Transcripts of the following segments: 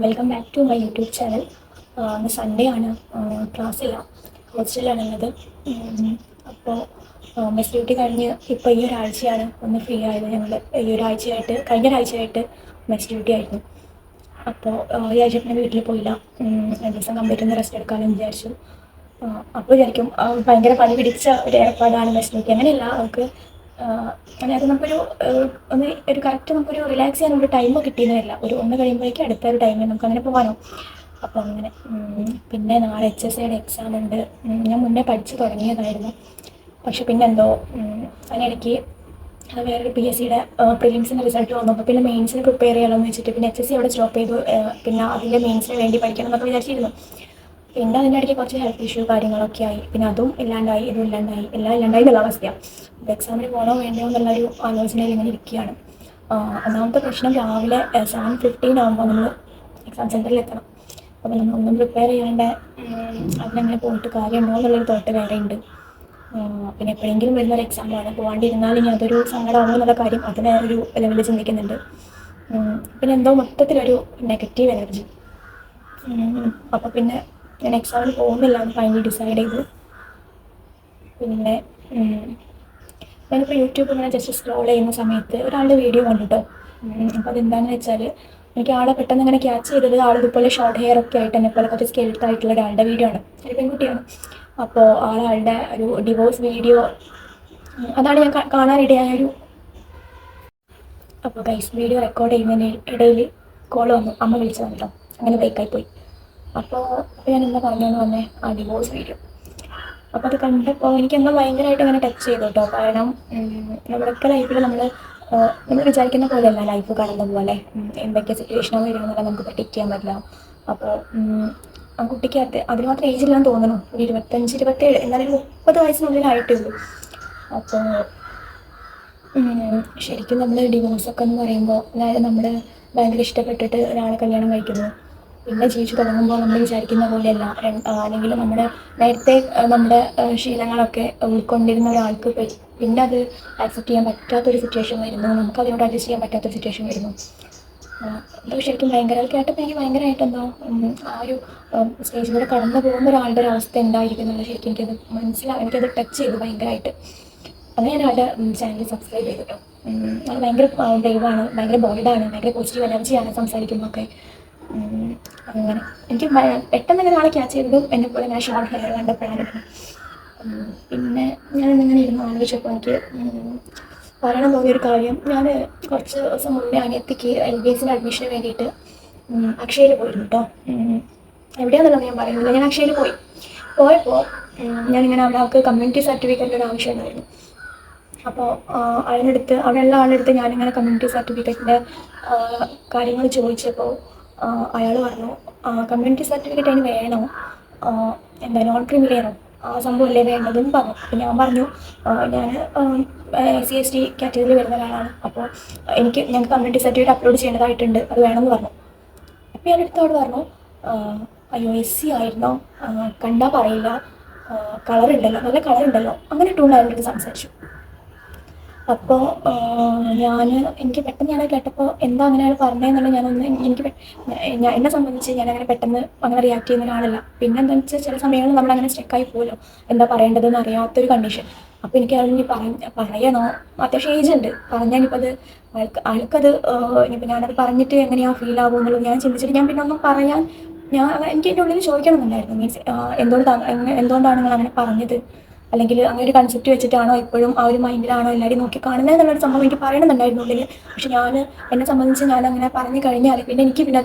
Welcome back to my YouTube channel. ഇന്ന് Sunday ആണ്, ക്ലാസ്സില്ല, ഹോസ്റ്റലിലാണുള്ളത്. അപ്പോൾ മെസ് ഡ്യൂട്ടി കഴിഞ്ഞ് ഇപ്പോൾ ഈ ഒരാഴ്ചയാണ് ഒന്ന് ഫ്രീ ആയത്. ഞങ്ങൾ കഴിഞ്ഞ ഒരാഴ്ചയായിട്ട് മെസ് ഡ്യൂട്ടി ആയിരുന്നു. അപ്പോൾ ഈ ആഴ്ച പിന്നെ വീട്ടിൽ പോയില്ല. 2 ദിവസം കംപ്ലീറ്റ് ഒന്ന് റെസ്റ്റ് എടുക്കാമെന്ന് വിചാരിച്ചു. അപ്പോൾ വിചാരിക്കും ഭയങ്കര പണി പിടിച്ച ഒരു ഏർപ്പാടാണ് മെസ് ഡ്യൂട്ടി. അങ്ങനെയല്ല, നമുക്ക് അതായത് നമുക്കൊരു ഒരു കറക്റ്റ് നമുക്കൊരു റിലാക്സ് ചെയ്യാൻ ഒരു ടൈം കിട്ടിയെന്ന് വരില്ല. ഒന്ന് കഴിയുമ്പോഴേക്കും അടുത്ത ഒരു ടൈമിൽ നമുക്ക് അങ്ങനെ പോകാനോ. അപ്പോൾ അങ്ങനെ പിന്നെ നാളെ HSCയുടെ എക്സാം ഉണ്ട്. ഞാൻ മുന്നേ പഠിച്ചു തുടങ്ങിയതായിരുന്നു, പക്ഷെ പിന്നെ എന്തോ അതിനിടയ്ക്ക് വേറൊരു PSCയുടെ പ്രിലിംസിൻ്റെ റിസൾട്ട് വന്നപ്പോൾ പിന്നെ മെയിൻസിന് പ്രിപ്പയർ ചെയ്യണമെന്ന് വെച്ചിട്ട് പിന്നെ HSC അവിടെ സ്റ്റോപ്പ് ചെയ്തു. പിന്നെ അതിൻ്റെ മെയിൻസിന് വേണ്ടി പഠിക്കണം എന്നൊക്കെ വിചാരിച്ചിരുന്നു. പിന്നെ അതിൻ്റെ ഇടയ്ക്ക് കുറച്ച് ഹെൽത്ത് ഇഷ്യൂ കാര്യങ്ങളൊക്കെ ആയി. പിന്നെ അതും ഇല്ലാണ്ടായി, ഇതും ഇല്ലാണ്ടായി, എല്ലാം ഇല്ലാണ്ടായി എന്നുള്ള അവസ്ഥയാണ്. അപ്പോൾ എക്സാമിന് പോകണോ വേണ്ടയോ എന്നുള്ളൊരു ആലോചനയിൽ ഇങ്ങനെ ഇരിക്കുകയാണ്. ഒന്നാമത്തെ പ്രശ്നം, രാവിലെ 7:15 ആകുമ്പോൾ നമ്മൾ എക്സാം സെൻറ്ററിൽ എത്തണം. അപ്പോൾ നമ്മളൊന്നും പ്രിപ്പയർ ചെയ്യാണ്ട് അതിനങ്ങനെ പോയിട്ട് കാര്യമുണ്ടോ എന്നുള്ളൊരു തോട്ട് വേറെ ഉണ്ട്. പിന്നെ എപ്പോഴെങ്കിലും വരുന്നൊരു എക്സാമാണ്, പോകാണ്ടിരുന്നാൽ ഇനി അതൊരു സങ്കടമാകുമോ എന്നുള്ള കാര്യം അത് വേറൊരു ലെവലിൽ ചിന്തിക്കുന്നുണ്ട്. പിന്നെ എന്തോ മൊത്തത്തിലൊരു നെഗറ്റീവ് എനർജി. അപ്പോൾ പിന്നെ ഞാൻ എക്സാമിന് പോകുന്നില്ല എന്ന് ഫൈനലി ഡിസൈഡ് ചെയ്തു. പിന്നെ ഞാനിപ്പോൾ യൂട്യൂബ് ഇങ്ങനെ ജസ്റ്റ് സ്ക്രോൾ ചെയ്യുന്ന സമയത്ത് ഒരാളുടെ വീഡിയോ കണ്ടിട്ടോ. അപ്പോൾ അതെന്താണെന്ന് വെച്ചാൽ, എനിക്ക് ആളെ പെട്ടെന്ന് ഇങ്ങനെ ക്യാച്ച് ചെയ്തത്, ആളിതുപോലെ ഷോർട്ട് ഹെയർ ഒക്കെ ആയിട്ട് എന്നെ പോലെ കുറച്ച് സ്കെൽറ്റ് ആയിട്ടുള്ള ഒരാളുടെ വീഡിയോ ആണ്, ഒരു പെൺകുട്ടിയാണ്. അപ്പോൾ ആളുടെ ഒരു ഡിവോഴ്സ് വീഡിയോ, അതാണ് ഞാൻ കാണാനിടയായൊരു. അപ്പോൾ ഗൈസ്, വീഡിയോ റെക്കോർഡ് ചെയ്യുന്നതിന് ഇടയിൽ കോൾ വന്നു, അമ്മ വിളിച്ചു കേട്ടോ. അങ്ങനെ ബ്രേക്കായി പോയി. അപ്പോൾ ഞാൻ എന്താ പറഞ്ഞതെന്ന് പറഞ്ഞേ, ആ ഡിവോഴ്സ് വീഡിയോ. അപ്പോൾ അത് കണ്ടപ്പോൾ എനിക്കെന്തോ ഭയങ്കരമായിട്ട് ഇങ്ങനെ ടച്ച് ചെയ്തു കേട്ടോ. കാരണം നമ്മുടെയൊക്കെ ലൈഫിൽ നമ്മൾ വിചാരിക്കുന്ന പോലെയല്ല ലൈഫ് കടന്നു പോലെ. എന്തൊക്കെ സിറ്റുവേഷനാണ് വരിക എന്നുള്ളത് നമുക്ക് പ്രെഡിക്റ്റ് ചെയ്യാൻ പറ്റില്ല. അപ്പോൾ ആ കുട്ടിക്ക് അതിന് മാത്രം ഏജില്ലാന്ന് തോന്നുന്നു, ഒരു 25-27, എന്നാലും 30 വയസ്സിനുള്ളിലായിട്ടേ ഉള്ളൂ. അപ്പോൾ ശരിക്കും നമ്മൾ ഡിവോഴ്സൊക്കെ എന്ന് പറയുമ്പോൾ, അതായത് നമ്മൾ ഭയങ്കര ഇഷ്ടപ്പെട്ടിട്ട് ഒരാളെ കല്യാണം കഴിക്കുന്നു, പിന്നെ ജീവിച്ചു തുടങ്ങുമ്പോൾ നമ്മൾ വിചാരിക്കുന്ന പോലെയല്ല. അല്ലെങ്കിൽ നമ്മുടെ നേരത്തെ നമ്മുടെ ശീലങ്ങളൊക്കെ ഉൾക്കൊണ്ടിരുന്ന ഒരാൾക്ക് പിന്നെ അത് ആക്സെപ്റ്റ് ചെയ്യാൻ പറ്റാത്തൊരു സിറ്റുവേഷൻ വരുന്നു, നമുക്ക് അതിനോട് അഡ്ജസ്റ്റ് ചെയ്യാൻ പറ്റാത്തൊരു സിറ്റുവേഷൻ വരുന്നു. എന്തോ ശരിക്കും ഭയങ്കര കേട്ടപ്പോൾ എനിക്ക് ഭയങ്കരമായിട്ട് എന്തോ ആ ഒരു സ്റ്റേജിലൂടെ കടന്നു പോകുന്ന ഒരാളുടെ ഒരു അവസ്ഥ എന്തായിരിക്കും എന്നുള്ളത് ശരിക്കും എനിക്കത് ടച്ച് ചെയ്തു ഭയങ്കരമായിട്ട്. അത് ഞാൻ ആളുടെ ചാനൽ സബ്സ്ക്രൈബ് ചെയ്തിട്ടോ. അത് ഭയങ്കര ബ്രേവാണ്, ഭയങ്കര ബോൾഡാണ്, ഭയങ്കര പോസിറ്റീവ് എനർജിയാണ് സംസാരിക്കുമ്പോഴൊക്കെ. അങ്ങനെ എനിക്ക് പെട്ടെന്ന് ഇങ്ങനെ ആളെ ക്യാച്ച് ചെയ്തതും എന്നെപ്പോലെ ഞാൻ ഷോർട്ട് ഹെയർ കണ്ടപ്പോഴാണ്. പിന്നെ ഞാനിങ്ങനെ ഇരുന്ന് ആലോചിച്ചപ്പോൾ എനിക്ക് പറയണം തോന്നിയൊരു കാര്യം, ഞാൻ കുറച്ച് ദിവസം മുന്നേ അനിയത്തിക്ക് LBSന്റെ അഡ്മിഷന് വേണ്ടിയിട്ട് അക്ഷയയിൽ പോയിരുന്നു കേട്ടോ. എവിടെയാണെന്നുള്ളത് ഞാൻ പറയുന്നില്ല, ഞാൻ അക്ഷയയിൽ പോയപ്പോൾ ഞാനിങ്ങനെ അവിടെ അവർക്ക് കമ്മ്യൂണിറ്റി സർട്ടിഫിക്കറ്റിൻ്റെ ഒരു ആവശ്യം ഉണ്ടായിരുന്നു. അപ്പോൾ അവിടെയുള്ള ആളെടുത്ത് ഞാനിങ്ങനെ കമ്മ്യൂണിറ്റി സർട്ടിഫിക്കറ്റിൻ്റെ കാര്യങ്ങൾ ചോദിച്ചപ്പോൾ അയാൾ പറഞ്ഞു, കമ്മ്യൂണിറ്റി സർട്ടിഫിക്കറ്റ് അതിന് വേണോ, നോൺ ക്രിമിലെയറോ ആ സംഭവമല്ലേ വേണ്ടതെന്ന് പറഞ്ഞു. അപ്പോൾ ഞാൻ പറഞ്ഞു, ഞാൻ SC/ST കാറ്റഗറിയിൽ വരുന്ന ഒരാളാണ്, അപ്പോൾ ഞങ്ങൾക്ക് കമ്മ്യൂണിറ്റി സർട്ടിഫിക്കറ്റ് അപ്ലോഡ് ചെയ്യേണ്ടതായിട്ടുണ്ട്, അത് വേണമെന്ന് പറഞ്ഞു. അപ്പോൾ ഞാൻ അടുത്തോട് പറഞ്ഞു, അയ്യോ SC ആയിരുന്നോ, കണ്ടാൽ പറയില്ല, കളറുണ്ടല്ലോ, നല്ല കളറുണ്ടല്ലോ, അങ്ങനെ ടൂൺ അയാളുടെ സംസാരിച്ചു. അപ്പോൾ എനിക്ക് പെട്ടെന്ന് ഞാനത് കേട്ടപ്പോൾ എന്താ അങ്ങനെയാണ് പറഞ്ഞതെന്നുള്ളത് എന്നെ സംബന്ധിച്ച് ഞാനങ്ങനെ പെട്ടെന്ന് അങ്ങനെ റിയാക്ട് ചെയ്യുന്ന ഒരാളല്ല. പിന്നെ എന്താണെന്ന് വെച്ചാൽ ചില സമയങ്ങളിൽ നമ്മളങ്ങനെ സ്റ്റക്കായി പോകുമല്ലോ, എന്താ പറയേണ്ടതെന്ന് അറിയാത്തൊരു കണ്ടീഷൻ. അപ്പോൾ എനിക്ക് അതിന് പറയണോ, അത്യാവശ്യം ഏജ് ഉണ്ട്, പറഞ്ഞാൽ ഇനിയിപ്പോൾ ആൾക്കത് ഇനിയിപ്പോൾ ഞാനത് പറഞ്ഞിട്ട് എങ്ങനെയാണ് ഫീൽ ആകുമെന്നുള്ളത് ഞാൻ ചിന്തിച്ചിട്ട് ഞാൻ പിന്നെ ഒന്നും എനിക്ക് എൻ്റെ ഉള്ളിൽ ചോദിക്കണമെന്നുണ്ടായിരുന്നു. മീൻസ് എന്തുകൊണ്ടാണ് നിങ്ങൾ അങ്ങനെ പറഞ്ഞത്, അല്ലെങ്കിൽ അങ്ങനെ ഒരു കൺസെപ്റ്റ് വെച്ചിട്ടാണോ ഇപ്പോഴും ആ ഒരു മൈൻഡിലാണോ എല്ലാവരും നോക്കി കാണുന്നത് എന്നുള്ളൊരു സംഭവം എനിക്ക് പറയണമെന്നുണ്ടായിരുന്നു ഉള്ളിൽ. പക്ഷെ എന്നെ സംബന്ധിച്ച് ഞാനങ്ങനെ പറഞ്ഞു കഴിഞ്ഞാൽ പിന്നെ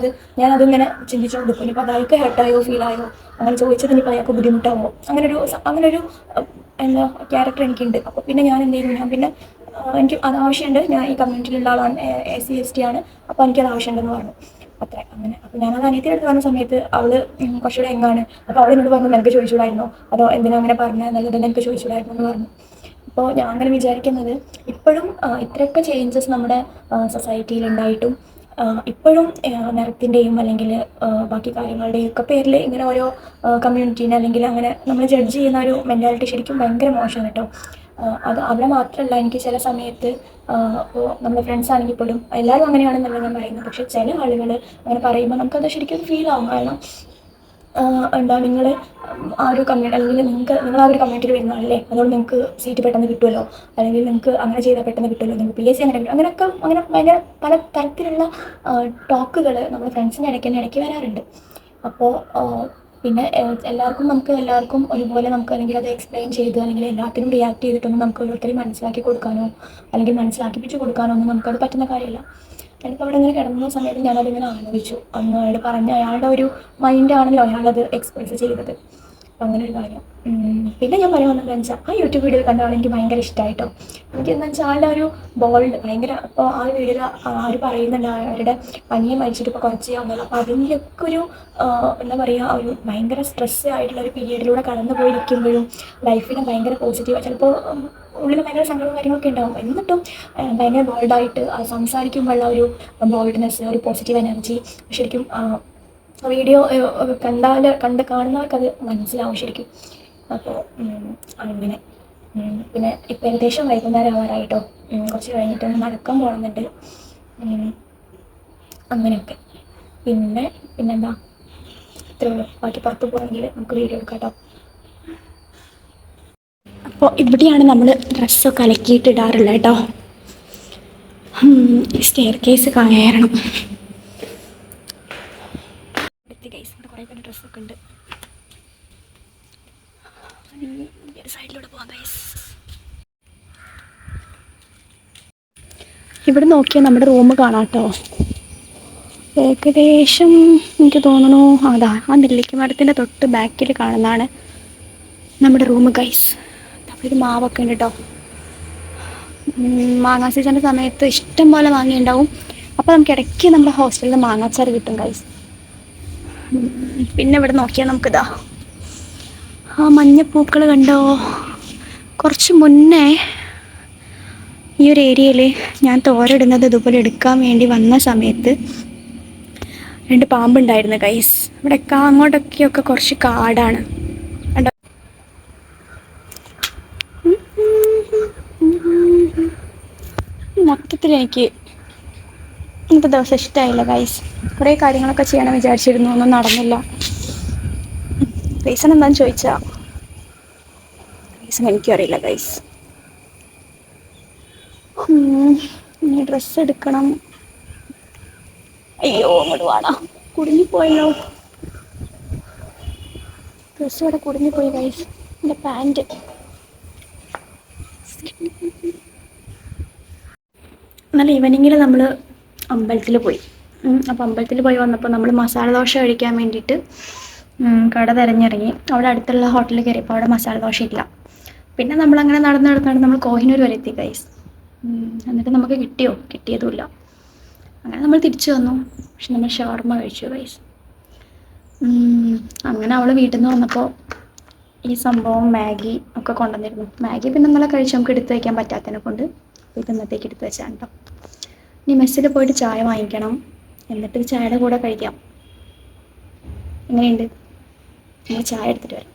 ഞാനതിങ്ങനെ ചിന്തിച്ചുകൊണ്ടിരിക്കും, ഇനിയിപ്പോൾ അത് അയാൾക്ക് ഹെർട്ടായോ ഫീലായോ, അങ്ങനെ ചോദിച്ചത് ഇനിയിപ്പോൾ അയാൾക്ക് ബുദ്ധിമുട്ടാവോ, അങ്ങനൊരു എന്താ ക്യാരക്ടർ എനിക്കുണ്ട്. അപ്പോൾ പിന്നെ ഞാൻ എന്ത് ചെയ്തു, എനിക്ക് അത് ആവശ്യമുണ്ട്, ഞാൻ ഈ കമ്മ്യൂണിറ്റിയിലുള്ള ആളാണ്, SC/ST ആണ്, അപ്പോൾ എനിക്കത് ആവശ്യമുണ്ടെന്ന് പറഞ്ഞു. അത്ര അങ്ങനെ. അപ്പോൾ ഞാനത് അനിയത്തി എടുത്ത് പറഞ്ഞ സമയത്ത് അവൾ കുറച്ചുകൂടെ എങ്ങാണ്. അപ്പോൾ അവൾ എന്നോട് പറഞ്ഞു, നിനക്ക് ചോദിച്ചുകൂടായിരുന്നോ, അതോ എന്തിനാ അങ്ങനെ പറഞ്ഞത് നല്ലത്, എനിക്ക് ചോദിച്ചുകൂടായിരുന്നു എന്ന് പറഞ്ഞു. അപ്പോൾ ഞാൻ അങ്ങനെ വിചാരിക്കുന്നത്, ഇപ്പോഴും ഇത്രയൊക്കെ ചേഞ്ചസ് നമ്മുടെ സൊസൈറ്റിയിൽ ഉണ്ടായിട്ടും ഇപ്പോഴും നിറത്തിൻ്റെയും അല്ലെങ്കിൽ ബാക്കി കാര്യങ്ങളുടെയും ഒക്കെ പേരിൽ ഇങ്ങനെ ഓരോ കമ്മ്യൂണിറ്റീനെ അല്ലെങ്കിൽ അങ്ങനെ നമ്മൾ ജഡ്ജ് ചെയ്യുന്ന ഒരു മെൻറ്റാലിറ്റി ശരിക്കും ഭയങ്കര മോശമാണ് കേട്ടോ. അത് അവിടെ മാത്രമല്ല, എനിക്ക് ചില സമയത്ത് ഇപ്പോൾ നമ്മുടെ ഫ്രണ്ട്സ് ആണെങ്കിൽ പോലും എല്ലാവരും അങ്ങനെയാണെന്നല്ല ഞാൻ പറയുന്നത്, പക്ഷേ ചില ആളുകൾ അങ്ങനെ പറയുമ്പോൾ നമുക്കത് ശരിക്കും ഫീൽ ആവും. കാരണം എന്താ നിങ്ങൾ ആ ഒരു കമ്മ്യൂണിറ്റി, അല്ലെങ്കിൽ നിങ്ങൾ ആ ഒരു കമ്മ്യൂണിറ്റിയിൽ വരുന്നതല്ലേ, അതുകൊണ്ട് നിങ്ങൾക്ക് സീറ്റ് പെട്ടെന്ന് കിട്ടുമല്ലോ, അല്ലെങ്കിൽ നിങ്ങൾക്ക് അങ്ങനെ ചെയ്താൽ പെട്ടെന്ന് കിട്ടുമല്ലോ, നിങ്ങൾക്ക് PSC അങ്ങനെ കിട്ടും, അങ്ങനെയൊക്കെ അങ്ങനെ ഭയങ്കര പല തരത്തിലുള്ള ടോക്കുകൾ നമ്മുടെ ഫ്രണ്ട്സിൻ്റെ ഇടയ്ക്ക് വരാറുണ്ട്. അപ്പോൾ പിന്നെ എല്ലാവർക്കും ഒരുപോലെ നമുക്ക് അല്ലെങ്കിൽ അത് എക്സ്പ്ലെയിൻ ചെയ്ത് അല്ലെങ്കിൽ എല്ലാത്തിനും റിയാക്ട് ചെയ്തിട്ടൊന്നും നമുക്ക് ഓരോരുത്തരെയും മനസ്സിലാക്കി കൊടുക്കാനോ അല്ലെങ്കിൽ മനസ്സിലാക്കിപ്പിച്ച് കൊടുക്കാനോ ഒന്നും നമുക്കത് പറ്റുന്ന കാര്യമില്ല. എനിക്കപ്പോൾ അവിടെ ഇങ്ങനെ കിടന്ന സമയത്ത് ഞാനതിങ്ങനെ ആലോചിച്ചു, അന്ന് അയാൾ പറഞ്ഞ അയാളുടെ ഒരു മൈൻഡാണല്ലോ അയാളത് എക്സ്പ്രസ് ചെയ്തത്. അപ്പം അങ്ങനെ ഒരു കാര്യം. പിന്നെ ഞാൻ പറയാൻ വന്നതെന്ന് വെച്ചാൽ, ആ യൂട്യൂബ് വീഡിയോ കണ്ടാണ് എനിക്ക് ഭയങ്കര ഇഷ്ടമായിട്ടോ. എനിക്കെന്ന് വെച്ചാൽ ആളുടെ ഒരു ബോൾഡ് ഭയങ്കര, അപ്പോൾ ആ ഒരു വീഡിയോയിൽ അവർ പറയുന്നുണ്ട് അവരുടെ പനിയെ മരിച്ചിട്ട് ഇപ്പോൾ കുറച്ച് ആവുന്നുള്ളൂ. അപ്പോൾ അതിൻ്റെയൊക്കെ ഒരു എന്താ പറയുക, ഒരു ഭയങ്കര സ്ട്രെസ് ആയിട്ടുള്ള ഒരു പീരീഡിലൂടെ കടന്നു പോയിരിക്കുമ്പോഴും ലൈഫിന് ഭയങ്കര പോസിറ്റീവ്, ചിലപ്പോൾ ഉള്ളിൽ ഭയങ്കര സങ്കടവും കാര്യങ്ങളൊക്കെ ഉണ്ടാവും, എന്നിട്ടും ഭയങ്കര ബോൾഡായിട്ട് സംസാരിക്കുമ്പോഴുള്ള ഒരു ബോൾഡ്നെസ്, ഒരു പോസിറ്റീവ് എനർജി ശരിക്കും വീഡിയോ കാണുന്നവർക്കത് മനസ്സിലാവും ശരിക്കും. അപ്പോൾ അങ്ങനെ. പിന്നെ ഇപ്പം ഏകദേശം വൈകുന്നേരം ആവാറായിട്ടോ, കുറച്ച് കഴിഞ്ഞിട്ട് നടക്കാൻ പോകുന്നുണ്ട്. അങ്ങനെയൊക്കെ. പിന്നെന്താ, ഇത്രയേ ഉള്ളൂ. ബാക്കി പുറത്ത് പോകണമെങ്കിൽ നമുക്ക് വീഡിയോ എടുക്കാം കേട്ടോ. അപ്പോൾ ഇവിടെയാണ് നമ്മൾ ഡ്രസ്സൊക്കെ അലക്കിയിട്ട് ഇടാറുള്ളത് കേട്ടോ. സ്റ്റെയർ കേസ് കയറണം. ഇവിടെ കുറേ പേര് ഡ്രസ്സൊക്കെ ഉണ്ട്. ഒരു സൈഡിലൂടെ പോകാം ഗൈസ്. ഇവിടെ നോക്കിയാൽ നമ്മുടെ റൂം കാണാം കേട്ടോ. ഏകദേശം എനിക്ക് തോന്നുന്നു അതാ ആ നെല്ലിക്ക മരത്തിൻ്റെ തൊട്ട് ബാക്കിൽ കാണുന്നതാണ് നമ്മുടെ റൂം ഗൈസ്. അവിടെ ഒരു മാവൊക്കെ ഉണ്ട് കേട്ടോ. മാങ്ങാ സീസണിൻ്റെ സമയത്ത് ഇഷ്ടം പോലെ മാങ്ങയുണ്ടാവും. അപ്പോൾ നമുക്ക് ഇടയ്ക്ക് നമ്മുടെ ഹോസ്റ്റലിൽ മാങ്ങാച്ചാറ് കിട്ടും ഗൈസ്. പിന്നെ ഇവിടെ നോക്കിയാൽ നമുക്കിതാ ആ മഞ്ഞപ്പൂക്കൾ കണ്ടോ. കുറച്ച് മുന്നേ ഈ ഒരു ഏരിയയിൽ ഞാൻ തോരയിടുന്നത് ഇതുപോലെ എടുക്കാൻ വേണ്ടി വന്ന സമയത്ത് 2 പാമ്പുണ്ടായിരുന്നു ഗൈസ്. ഇവിടെയൊക്കെ അങ്ങോട്ടൊക്കെയൊക്കെ കുറച്ച് കാടാണ്. മൊത്തത്തിൽ എനിക്ക് ഇന്നത്തെ ദിവസം ഇഷ്ടമായില്ല ഗൈസ്. കുറേ കാര്യങ്ങളൊക്കെ ചെയ്യണം വിചാരിച്ചിരുന്നു, ഒന്നും നടന്നില്ല. റീസൺ എന്താണെന്ന് ചോദിച്ചാൽ റീസൺ എനിക്കും അറിയില്ല ഗൈസ്. ഇനി ഡ്രസ്സ് എടുക്കണം. അയ്യോ അങ്ങോട്ട് വേണം, കുടുങ്ങിപ്പോയല്ലോ ഡ്രസ്സ്. ഇവിടെ കുടുങ്ങിപ്പോയി ഗൈസ്, എൻ്റെ പാൻറ്റ്. എന്നാൽ ഈവനിങ്ങിൽ നമ്മൾ അമ്പലത്തിൽ പോയി. അപ്പോൾ അമ്പലത്തിൽ പോയി വന്നപ്പോൾ നമ്മൾ മസാല ദോശ കഴിക്കാൻ വേണ്ടിയിട്ട് കട തിരഞ്ഞിറങ്ങി. അവിടെ അടുത്തുള്ള ഹോട്ടലിൽ കയറിയപ്പോൾ അവിടെ മസാല ദോശ ഇല്ല. പിന്നെ നമ്മളങ്ങനെ നടന്ന് നമ്മൾ കോഹിനൂർ വരെ എത്തി ഗൈസ്. എന്നിട്ട് നമുക്ക് കിട്ടിയതുമില്ല. അങ്ങനെ നമ്മൾ തിരിച്ചു വന്നു. പക്ഷെ നമ്മൾ ഷവർമ്മ കഴിച്ചു ഗൈസ്. അങ്ങനെ അവൾ വീട്ടിൽ നിന്ന് വന്നപ്പോൾ ഈ സംഭവം മാഗി ഒക്കെ കൊണ്ടുവന്നിരുന്നു. മാഗി പിന്നെ ഇന്നലെ കഴിച്ച് നമുക്ക് എടുത്ത് വയ്ക്കാൻ പറ്റാത്തതിനെ കൊണ്ട് ഇത് ഇന്നത്തേക്ക് എടുത്ത് വെച്ചാൽ കേട്ടോ. ഇനി മെസ്സിൽ പോയിട്ട് ചായ വാങ്ങിക്കണം, എന്നിട്ട് ചായയുടെ കൂടെ കഴിക്കാം. എങ്ങനെയുണ്ട്? നമ്മൾ ചായ എടുത്തിട്ട് വരാം.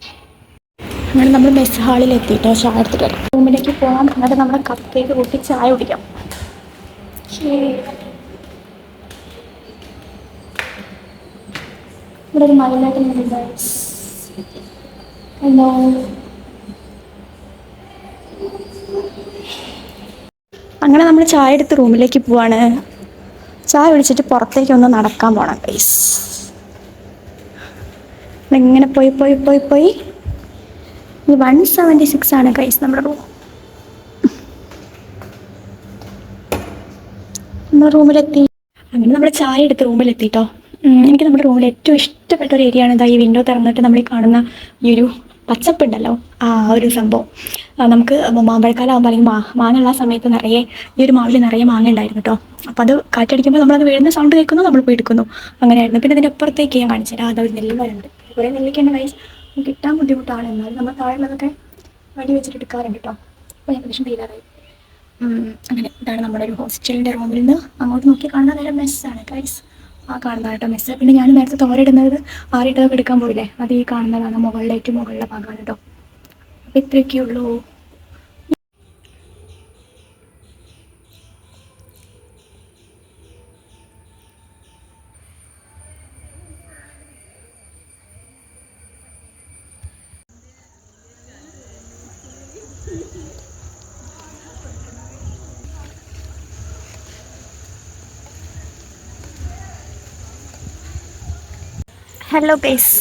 അങ്ങനെ നമ്മൾ മെസ് ഹാളിൽ എത്തിയിട്ടോ ചായ എടുത്തിട്ട് വരാം. റൂമിലേക്ക് പോകാം, എന്നിട്ട് നമ്മുടെ കപ്പ് കേക്ക് കൂട്ടി ചായ കുടിക്കാം. ഇവിടെ ഒരു മയിലായിട്ട് ഹലോ. അങ്ങനെ നമ്മൾ ചായ എടുത്ത് റൂമിലേക്ക് പോവാണ്. ചായ കുടിച്ചിട്ട് പുറത്തേക്ക് ഒന്ന് നടക്കാൻ പോകണം ഗൈസ്. ഇങ്ങനെ പോയി ഈ 176 ആണ് ഗൈസ് നമ്മുടെ റൂം. നമ്മൾ റൂമിലെത്തി. അങ്ങനെ നമ്മൾ ചായ എടുത്ത് റൂമിലെത്തിട്ടോ. എനിക്ക് നമ്മുടെ റൂമിൽ ഏറ്റവും ഇഷ്ടപ്പെട്ട ഒരു ഏരിയ ആണ് ഇതാ ഈ വിൻഡോ തുറന്നിട്ട് നമ്മൾ ഈ കാണുന്ന ഈ ഒരു പച്ചപ്പുണ്ടല്ലോ, ആ ഒരു സംഭവം. നമുക്ക് മാമ്പഴക്കാലം ആകുമ്പോൾ അല്ലെങ്കിൽ മാങ്ങയുള്ള സമയത്ത് നിറയെ ഈ ഒരു മാവിൽ നിറയെ മാങ്ങ ഉണ്ടായിരുന്നു കേട്ടോ. അപ്പോൾ അത് കാറ്റടിക്കുമ്പോൾ നമ്മളത് വീഴുന്ന സൗണ്ട് കേൾക്കുന്നു, നമ്മൾ പോയി എടുക്കുന്നു. അങ്ങനെയായിരുന്നു. പിന്നെ അതിൻ്റെ അപ്പുറത്തേക്ക് ഞാൻ കാണിച്ചുതരാം. അതൊരു നെല്ലിമരമുണ്ട്. കുറേ നെല്ലിക്കുണ്ട് ഗൈസ്. കിട്ടാൻ ബുദ്ധിമുട്ടാണ്, എന്നാലും നമ്മൾ താഴെയുള്ളതൊക്കെ വടി വെച്ചിട്ട് എടുക്കാറുണ്ട് കേട്ടോ. അപ്പോൾ ഏകദേശം തീരാറായി. അങ്ങനെ ഇതാണ് നമ്മുടെ ഒരു ഹോസ്റ്റലിൻ്റെ റൂമിൽ നിന്ന് അങ്ങോട്ട് നോക്കി കാണുന്ന നേരം മെസ്സാണ് ഗൈസ്. ആ കാണുന്നതാണ് കേട്ടോ മെസ്സ്. പിന്നെ ഞാൻ നേരത്തെ തോരയിടുന്നത് ആറിട്ടതൊക്കെ എടുക്കാൻ പോയില്ലേ, അത് ഈ കാണുന്നതാണ് ഏറ്റവും മുകളിലെ ഭാഗമാണ് കേട്ടോ. അപ്പോൾ ഇത്രയൊക്കെ ഉള്ളൂ. ഹലോ ഗയ്സ്,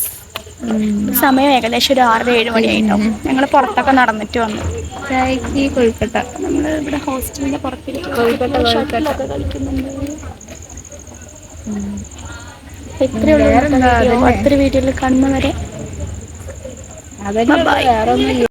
സമയം ഏകദേശം ഒരു 6-7 മണിയായിട്ടോ. പിന്നെ ഞങ്ങൾ പുറത്തൊക്കെ നടന്നിട്ട് വന്നു. ചായക്ക് കൊഴുക്കട്ട. നമ്മൾ ഇവിടെ ഹോസ്റ്റലിന്റെ പുറത്തിരിക്കുന്നു. കൊഴുക്കട്ട കുട്ടികൾ കൊഴുക്കട്ട. ഷട്ടിലൊക്കെ കളിക്കുന്നുണ്ട്. ഉം. ഇത്രയേ ഉള്ളൂ ഇന്നത്തെ വേറെന്താ വീഡിയോ. അതന്നെ അടുത്തൊരു വീഡിയോയിൽ കാണുന്നവരെ അതന്നെ ഉള്ളു, ബൈ. വേറൊന്നുമില്ല.